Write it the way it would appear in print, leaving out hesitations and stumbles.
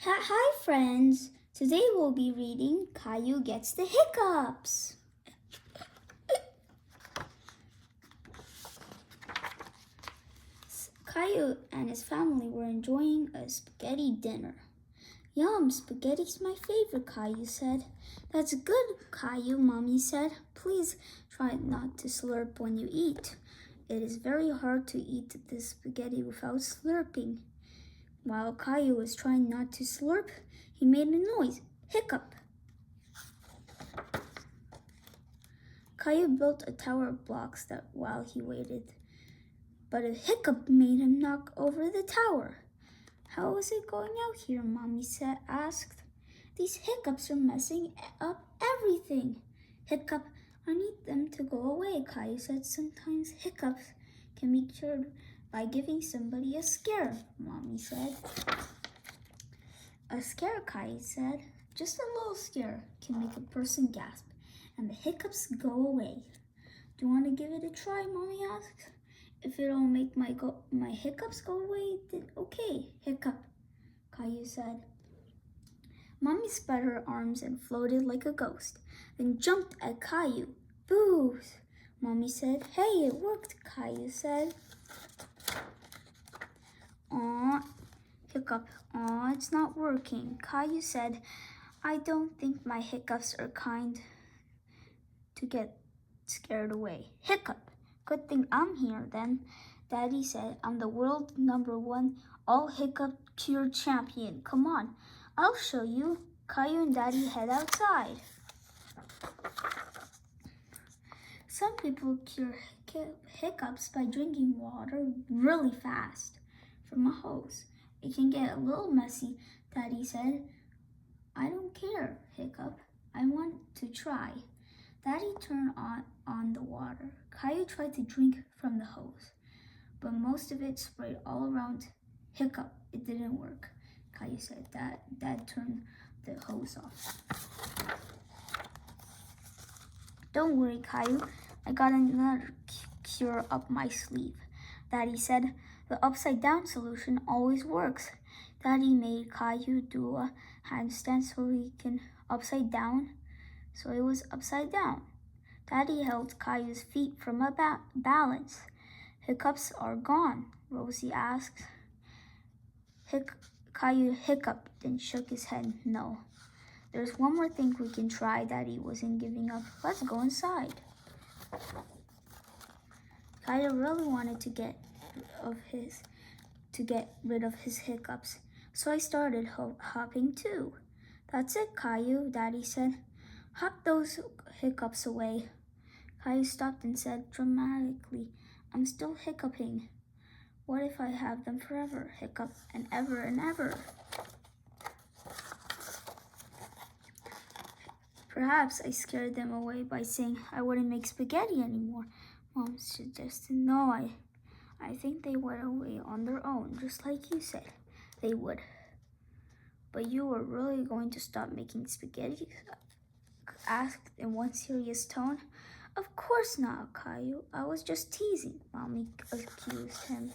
Hi friends, today we'll be reading Caillou Gets the Hiccups. Caillou and his family were enjoying a spaghetti dinner. Yum, spaghetti's my favorite, Caillou said. That's good, Caillou, Mommy said. Please try not to slurp when you eat. It is very hard to eat this spaghetti without slurping. While Caillou was trying not to slurp, he made a noise, hiccup. Caillou built a tower of blocks while he waited, but a hiccup made him knock over the tower. How is it going out here? Mommy asked. These hiccups are messing up everything. Hiccup, I need them to go away, Caillou said. Sometimes hiccups can be cured by giving somebody a scare, Mommy said. A scare, Caillou said. Just a little scare can make a person gasp and the hiccups go away. Do you want to give it a try? Mommy asked. If it'll make my hiccups go away, then okay, hiccup, Caillou said. Mommy spread her arms and floated like a ghost, then jumped at Caillou. Boo! Mommy said. Hey, it worked, Caillou said. Aw, hiccup. Aw, it's not working. Caillou said, I don't think my hiccups are kind to get scared away. Hiccup. Good thing I'm here then. Daddy said, I'm the world #1 all hiccup cure champion. Come on, I'll show you. Caillou and Daddy head outside. Some people cure hiccups by drinking water really fast from a hose. It can get a little messy, Daddy said. I don't care, hiccup. I want to try. Daddy turned on the water. Caillou tried to drink from the hose, but most of it sprayed all around. Hiccup, it didn't work, Caillou said. Dad turned the hose off. Don't worry, Caillou. I got another cure up my sleeve. Daddy said, the upside down solution always works. Daddy made Caillou do a handstand so he can upside down. So it was upside down. Daddy held Caillou's feet from a balance. Hiccups are gone, Rosie asked. Caillou hiccuped and shook his head. No. There's one more thing we can try. Daddy wasn't giving up. Let's go inside. Caillou really wanted to get rid of his hiccups, so I started hopping too. That's it, Caillou, Daddy said. Hop those hiccups away. Caillou stopped and said dramatically, I'm still hiccuping. What if I have them forever? Hiccup and ever. Perhaps I scared them away by saying I wouldn't make spaghetti anymore. Mom suggested, no, I think they went away on their own, just like you said they would. But you were really going to stop making spaghetti? Asked in one serious tone. Of course not, Caillou. I was just teasing, Mommy accused him.